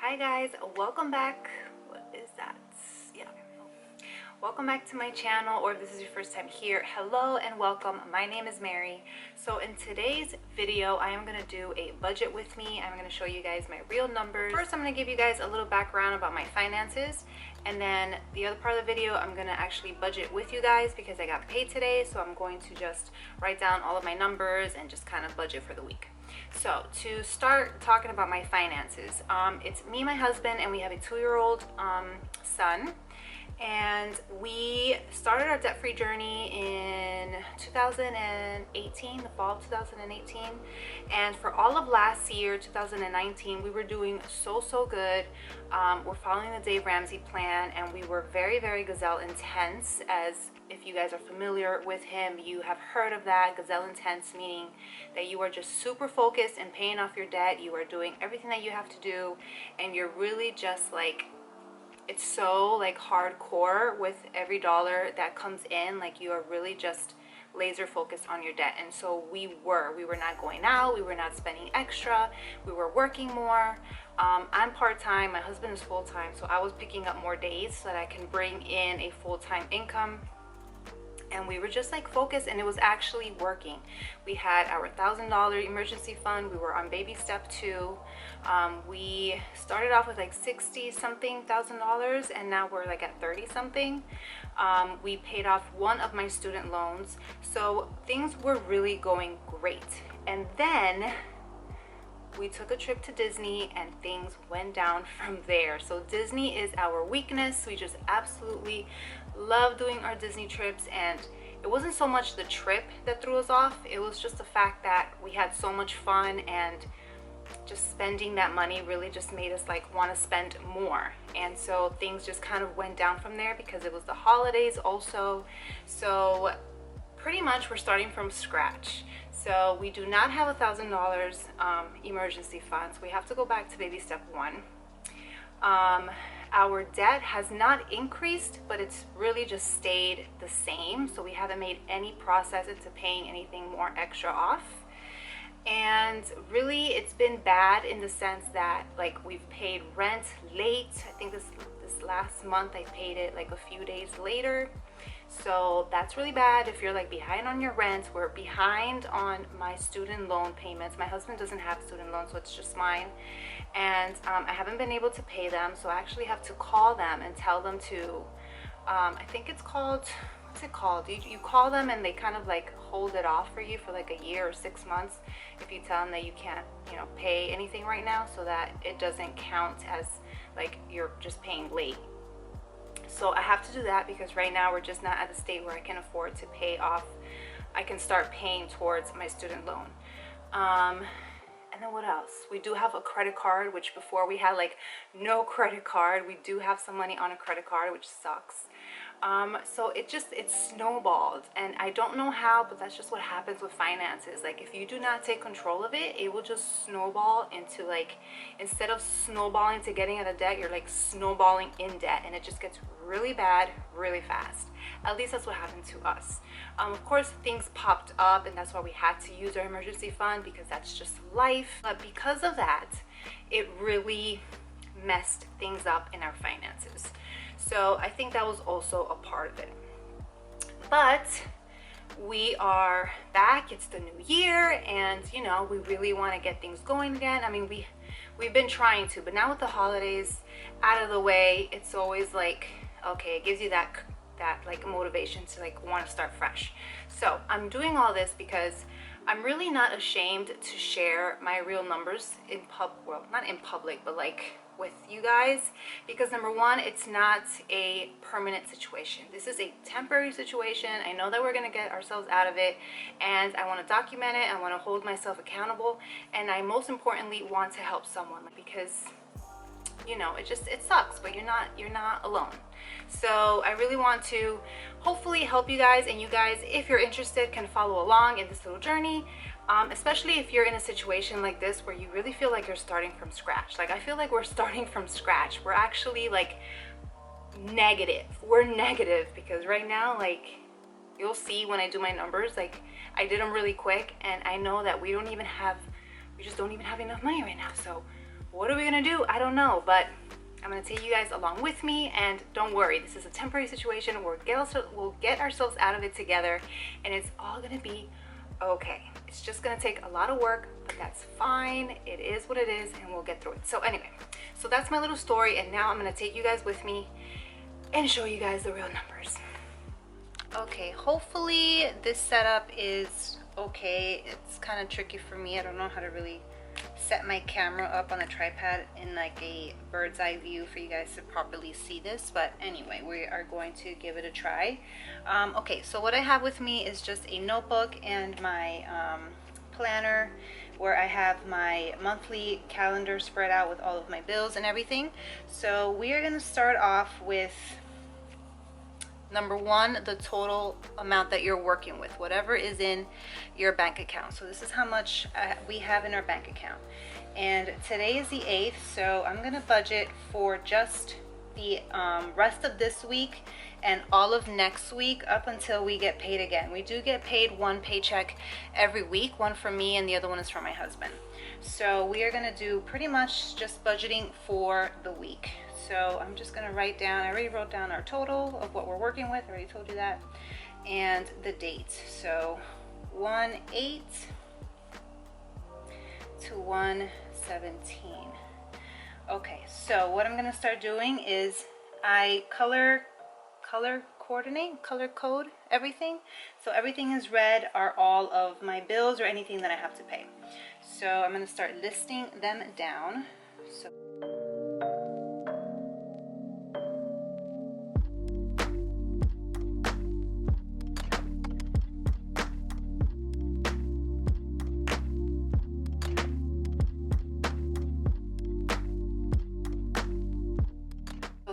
Hi guys, welcome back. What is that? Yeah. Welcome back to my channel, or if this is your first time here, hello and welcome. My name is Mary. So in today's video, I am going to do a budget with me. I'm going to show you guys my real numbers. First, I'm going to give you guys a little background about my finances, and then the other part of the video, I'm going to actually budget with you guys because I got paid today. So I'm going to just write down all of my numbers and just kind of budget for the week. So to start talking about my finances, it's me and my husband, and we have a 2-year-old son. And we started our debt-free journey in 2018, the fall of 2018. And for all of last year, 2019, we were doing so good. We're following the Dave Ramsey plan, and we were very Gazelle intense. As if you guys are familiar with him, you have heard of that. Gazelle intense meaning that you are just super focused and paying off your debt. You are doing everything that you have to do, and you're really just like, it's so like hardcore with every dollar that comes in. Like, you are really just laser focused on your debt. And so we were not going out, we were not spending extra, we were working more. I'm part-time, my husband is full-time, so I was picking up more days so that I can bring in a full-time income. And we were just like focused, and it was actually working. We had our $1,000 emergency fund. We were on baby step 2. We started off with like 60 something thousand dollars, and now we're like at 30 something. We paid off one of my student loans, so things were really going great. And then we took a trip to Disney, and things went down from there. So Disney is our weakness. We just absolutely love doing our Disney trips, and it wasn't so much the trip that threw us off. It was just the fact that we had so much fun, and just spending that money really just made us like want to spend more. And so things just kind of went down from there because it was the holidays also. So pretty much we're starting from scratch. So we do not have $1,000 emergency funds. We have to go back to baby step 1. Our debt has not increased, but it's really just stayed the same. So we haven't made any process into paying anything more extra off. And really it's been bad in the sense that like we've paid rent late. I think this last month I paid it like a few days later. So that's really bad if you're like behind on your rent. We're behind on my student loan payments. My husband doesn't have student loans, so it's just mine. And I haven't been able to pay them, so I actually have to call them and tell them to, I think it's called, what's it called? You call them and they kind of like hold it off for you for like a year or 6 months if you tell them that you can't, pay anything right now, so that it doesn't count as like you're just paying late. So I have to do that because right now we're just not at the state where I can afford to pay off. I can start paying towards my student loan. And then what else? We do have a credit card, which before we had like no credit card. We do have some money on a credit card, which sucks. So it snowballed, and I don't know how, but that's just what happens with finances. Like, if you do not take control of it, it will just snowball into like, instead of snowballing to getting out of debt, you're like snowballing in debt, and it just gets really bad really fast. At least that's what happened to us. Of course things popped up, and that's why we had to use our emergency fund, because that's just life. But because of that, it really messed things up in our finances. So I think that was also a part of it. But we are back. It's the new year, and we really want to get things going again. I mean, we've been trying to, but now with the holidays out of the way, it's always like, okay, it gives you that like motivation to like want to start fresh. So I'm doing all this because I'm really not ashamed to share my real numbers in not in public, but like with you guys, because number one, it's not a permanent situation. This is a temporary situation. I know that we're going to get ourselves out of it, and I want to document it. I want to hold myself accountable, and I most importantly want to help someone, because it sucks, but you're not alone. So I really want to hopefully help you guys, and you guys, if you're interested, can follow along in this little journey. Especially if you're in a situation like this where you really feel like you're starting from scratch. Like, I feel like we're starting from scratch. We're actually like negative. We're negative because right now, like, you'll see when I do my numbers, like I did them really quick, and I know that we just don't even have enough money right now. So what are we gonna do? I don't know, but I'm gonna take you guys along with me, and don't worry, this is a temporary situation. We'll get ourselves out of it together, and it's all gonna be okay. It's just gonna take a lot of work, but that's fine. It is what it is, and we'll get through it. So anyway, so that's my little story, and now I'm gonna take you guys with me and show you guys the real numbers. Okay, hopefully this setup is okay. It's kind of tricky for me. I don't know how to really set my camera up on the tripod in like a bird's eye view for you guys to properly see this, but anyway, we are going to give it a try. Okay, so what I have with me is just a notebook and my planner, where I have my monthly calendar spread out with all of my bills and everything. So we are going to start off with number one, the total amount that you're working with, whatever is in your bank account. So this is how much we have in our bank account. And today is the 8th, so I'm gonna budget for just the rest of this week and all of next week up until we get paid again. We do get paid one paycheck every week, one for me and the other one is for my husband. So we are gonna do pretty much just budgeting for the week. So I'm just gonna write down, I already wrote down our total of what we're working with, I already told you that, and the date. So 1/8 to 1/17. Okay, so what I'm gonna start doing is I color code everything. So everything is red are all of my bills or anything that I have to pay. So I'm gonna start listing them down. So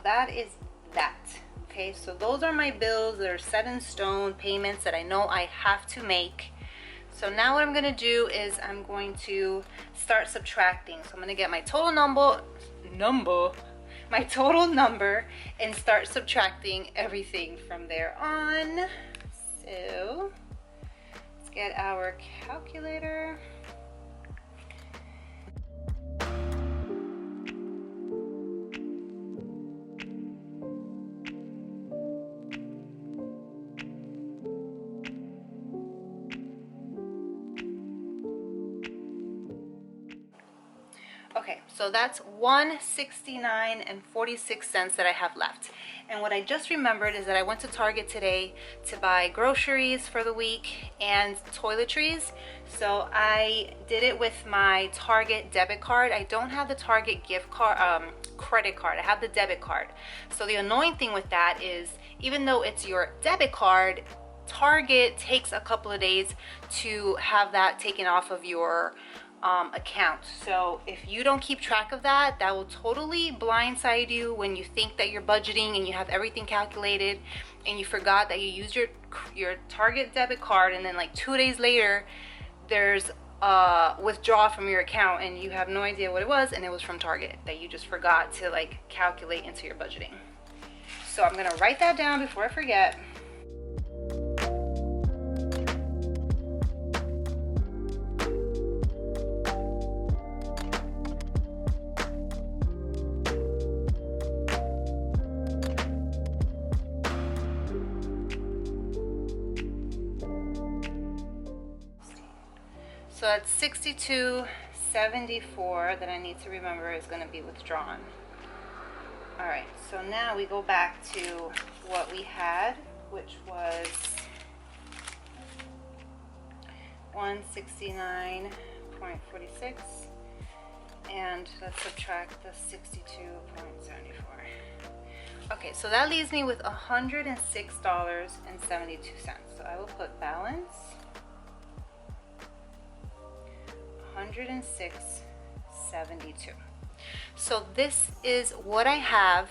that is that. Okay, so those are my bills that are set in stone, payments that I know I have to make. So now what I'm gonna do is I'm going to start subtracting. So I'm gonna get my total number, and start subtracting everything from there on. So let's get our calculator. Okay, so that's $169.46 that I have left. And what I just remembered is that I went to Target today to buy groceries for the week and toiletries. So I did it with my Target debit card. I don't have the Target gift card, credit card. I have the debit card. So the annoying thing with that is, even though it's your debit card, Target takes a couple of days to have that taken off of your account. So if you don't keep track of that, that will totally blindside you when you think that you're budgeting and you have everything calculated and you forgot that you used your Target debit card, and then like 2 days later there's a withdrawal from your account and you have no idea what it was, and it was from Target that you just forgot to like calculate into your budgeting. So I'm gonna write that down before I forget. So that's $62.74 that I need to remember is going to be withdrawn. All right, so now we go back to what we had, which was $169.46, and let's subtract the $62.74. Okay, so that leaves me with $106.72. So I will put balance $106.72. So this is what I have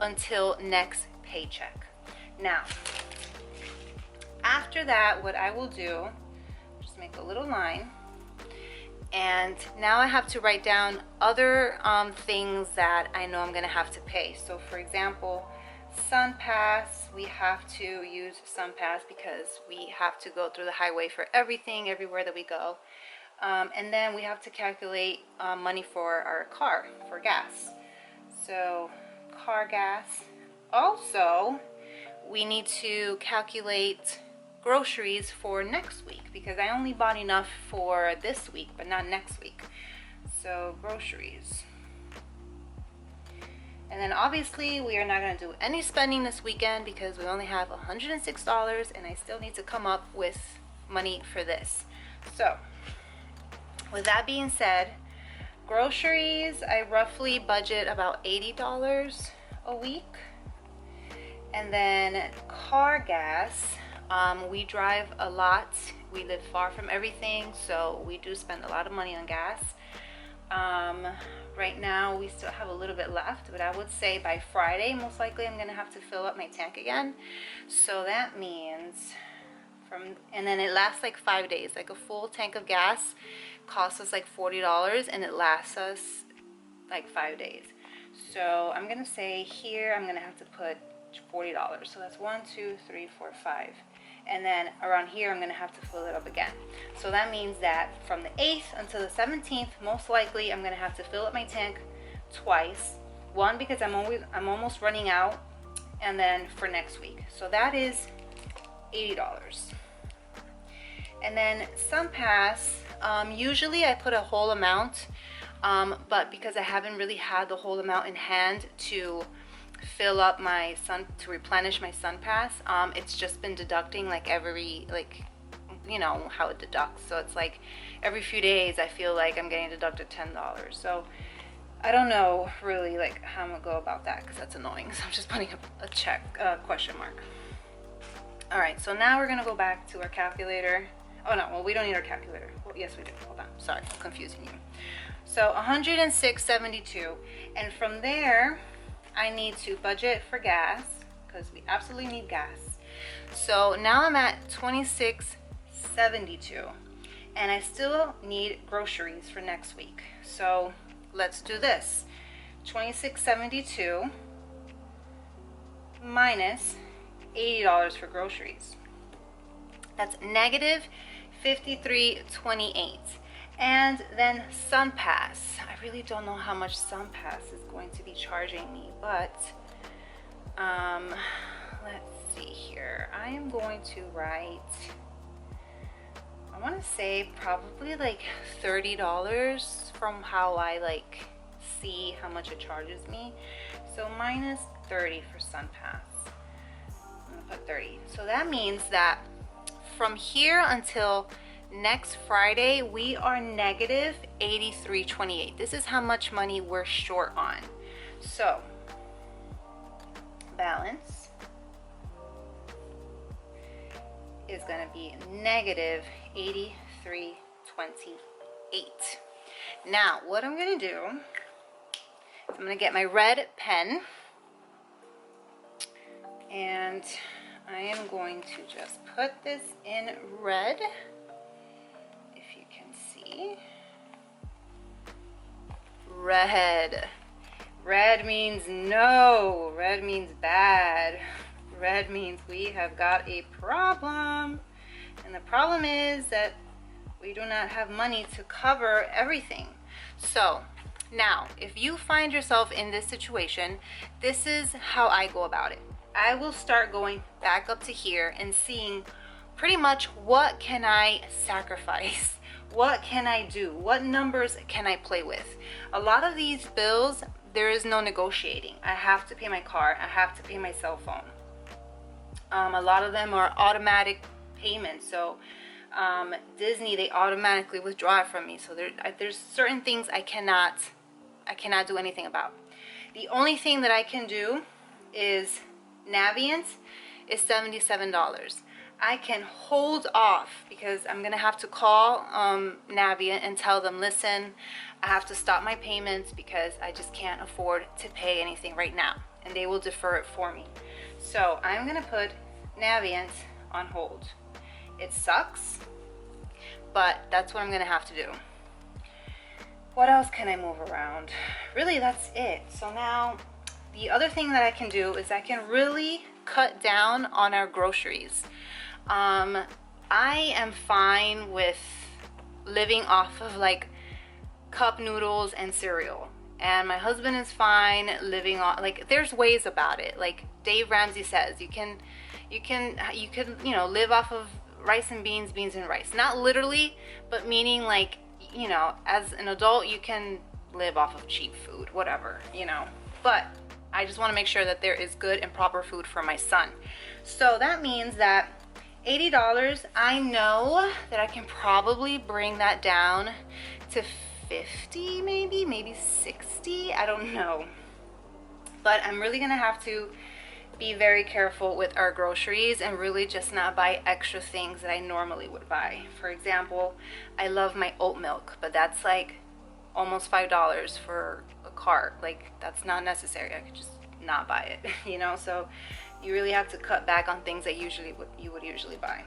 until next paycheck. Now, after that, what I will do, just make a little line, and now I have to write down other things that I know I'm gonna have to pay. So for example, SunPass, we have to use SunPass because we have to go through the highway for everything, everywhere that we go. And then we have to calculate money for our car, for gas. So car gas. Also, we need to calculate groceries for next week because I only bought enough for this week, but not next week. So groceries. And then obviously we are not going to do any spending this weekend because we only have $106 and I still need to come up with money for this. So with that being said, groceries, I roughly budget about $80 a week. And then car gas, we drive a lot. We live far from everything, so we do spend a lot of money on gas. Right now we still have a little bit left, but I would say by Friday most likely I'm gonna have to fill up my tank again. So that means and then it lasts like 5 days. Like a full tank of gas costs us like $40 and it lasts us like 5 days. So I'm gonna say here I'm gonna have to put $40. So that's 1, 2, 3, 4, 5. And then around here I'm gonna have to fill it up again. So that means that from the 8th until the 17th, most likely I'm gonna have to fill up my tank twice. One, because I'm almost running out, and then for next week. So that is $80. And then SunPass, usually I put a whole amount, but because I haven't really had the whole amount in hand to fill up my to replenish my SunPass, it's just been deducting like every, like, you know how it deducts. So it's like every few days I feel like I'm getting deducted $10. So I don't know really like how I'm gonna go about that because that's annoying. So I'm just putting a question mark. All right, so now we're gonna go back to our calculator. Oh no, well we don't need our calculator. Well, yes we do, hold on, sorry, I'm confusing you. So 106.72, and from there I need to budget for gas because we absolutely need gas. So now I'm at 26.72 and I still need groceries for next week. So let's do this. 26.72 minus $80 for groceries. That's negative 53.28. And then SunPass. I really don't know how much SunPass is going to be charging me, but let's see here. I am going to write, I want to say probably like $30 from how I like see how much it charges me. So minus 30 for SunPass. I'm gonna put 30. So that means that from here until next Friday, we are negative 83.28. This is how much money we're short on. So balance is going to be negative 83.28. Now, what I'm going to do is I'm going to get my red pen and I am going to just put this in red. Red. Red means no. Red means bad. Red means we have got a problem. And the problem is that we do not have money to cover everything. So now, if you find yourself in this situation, this is how I go about it. I will start going back up to here and seeing pretty much what can I sacrifice. What can I do? What numbers can I play with? A lot of these bills, there is no negotiating. I have to pay my car. I have to pay my cell phone. A lot of them are automatic payments. So Disney, they automatically withdraw it from me. So there's certain things I cannot do anything about. The only thing that I can do is Navient is $77. I can hold off because I'm gonna have to call Navient and tell them, listen, I have to stop my payments because I just can't afford to pay anything right now, and they will defer it for me. So I'm gonna put Navient on hold. It sucks, but that's what I'm gonna have to do. What else can I move around? Really, that's it. So now the other thing that I can do is I can really cut down on our groceries. I am fine with living off of like cup noodles and cereal. And my husband is fine living on, like, there's ways about it. Like Dave Ramsey says, you can you know, live off of rice and beans, beans and rice. Not literally, but meaning like, you know, as an adult you can live off of cheap food, whatever, you know. But I just want to make sure that there is good and proper food for my son. So that means that $80, I know that I can probably bring that down to 50, maybe 60, I don't know. But I'm really gonna have to be very careful with our groceries and really just not buy extra things that I normally would buy. For example, I love my oat milk, but that's like almost $5 for a cart. Like, that's not necessary. I could just not buy it, you know. So you really have to cut back on things that you would usually buy.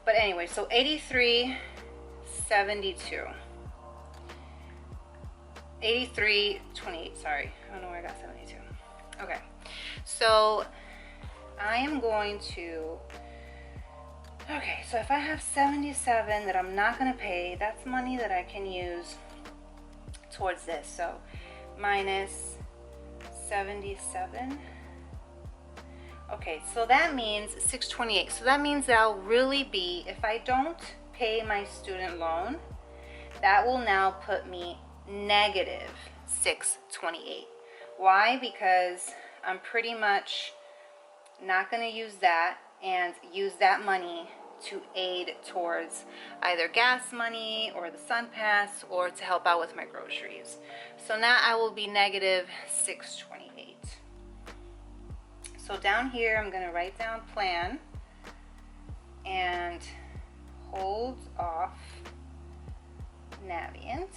But anyway, so $83.72. 83.28, sorry. I don't know where I got 72. Okay, so I am going to, okay, so if I have 77 that I'm not gonna pay, that's money that I can use towards this. So minus 77. Okay, so that means 628. So that means that I'll really be, if I don't pay my student loan, that will now put me negative 628. Why? Because I'm pretty much not going to use that and use that money to aid towards either gas money or the Sun Pass or to help out with my groceries. So now I will be negative 628. So down here I'm going to write down plan and hold off Navient.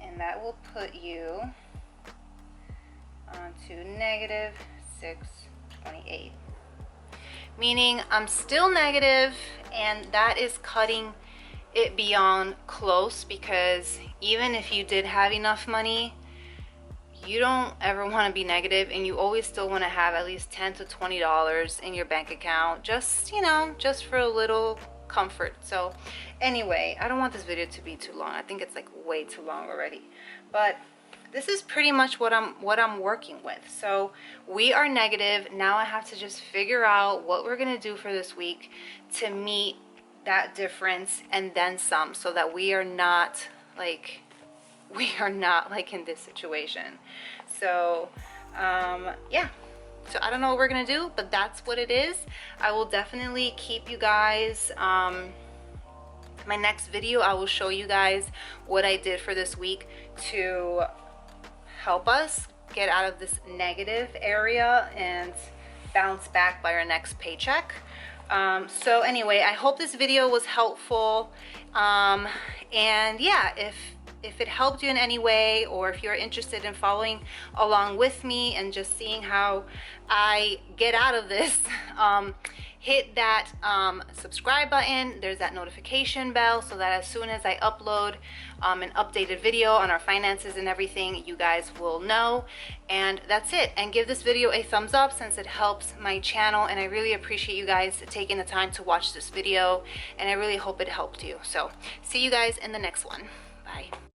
And that will put you onto negative 628. Meaning I'm still negative, and that is cutting it beyond close, because even if you did have enough money, you don't ever want to be negative, and you always still want to have at least $10 to $20 in your bank account, just, you know, just for a little comfort. So anyway, I don't want this video to be too long. I think it's like way too long already, but this is pretty much what I'm working with. So we are negative. Now I have to just figure out what we're gonna do for this week to meet that difference and then some, so that we are not like in this situation. So yeah, so I don't know what we're gonna do, but that's what it is. I will definitely keep you guys, my next video I will show you guys what I did for this week to help us get out of this negative area and bounce back by our next paycheck. So anyway, I hope this video was helpful, and yeah, if it helped you in any way, or if you're interested in following along with me and just seeing how I get out of this, hit that subscribe button. There's that notification bell, so that as soon as I upload an updated video on our finances and everything, you guys will know. And that's it. And give this video a thumbs up, since it helps my channel, and I really appreciate you guys taking the time to watch this video, and I really hope it helped you. So see you guys in the next one. Bye.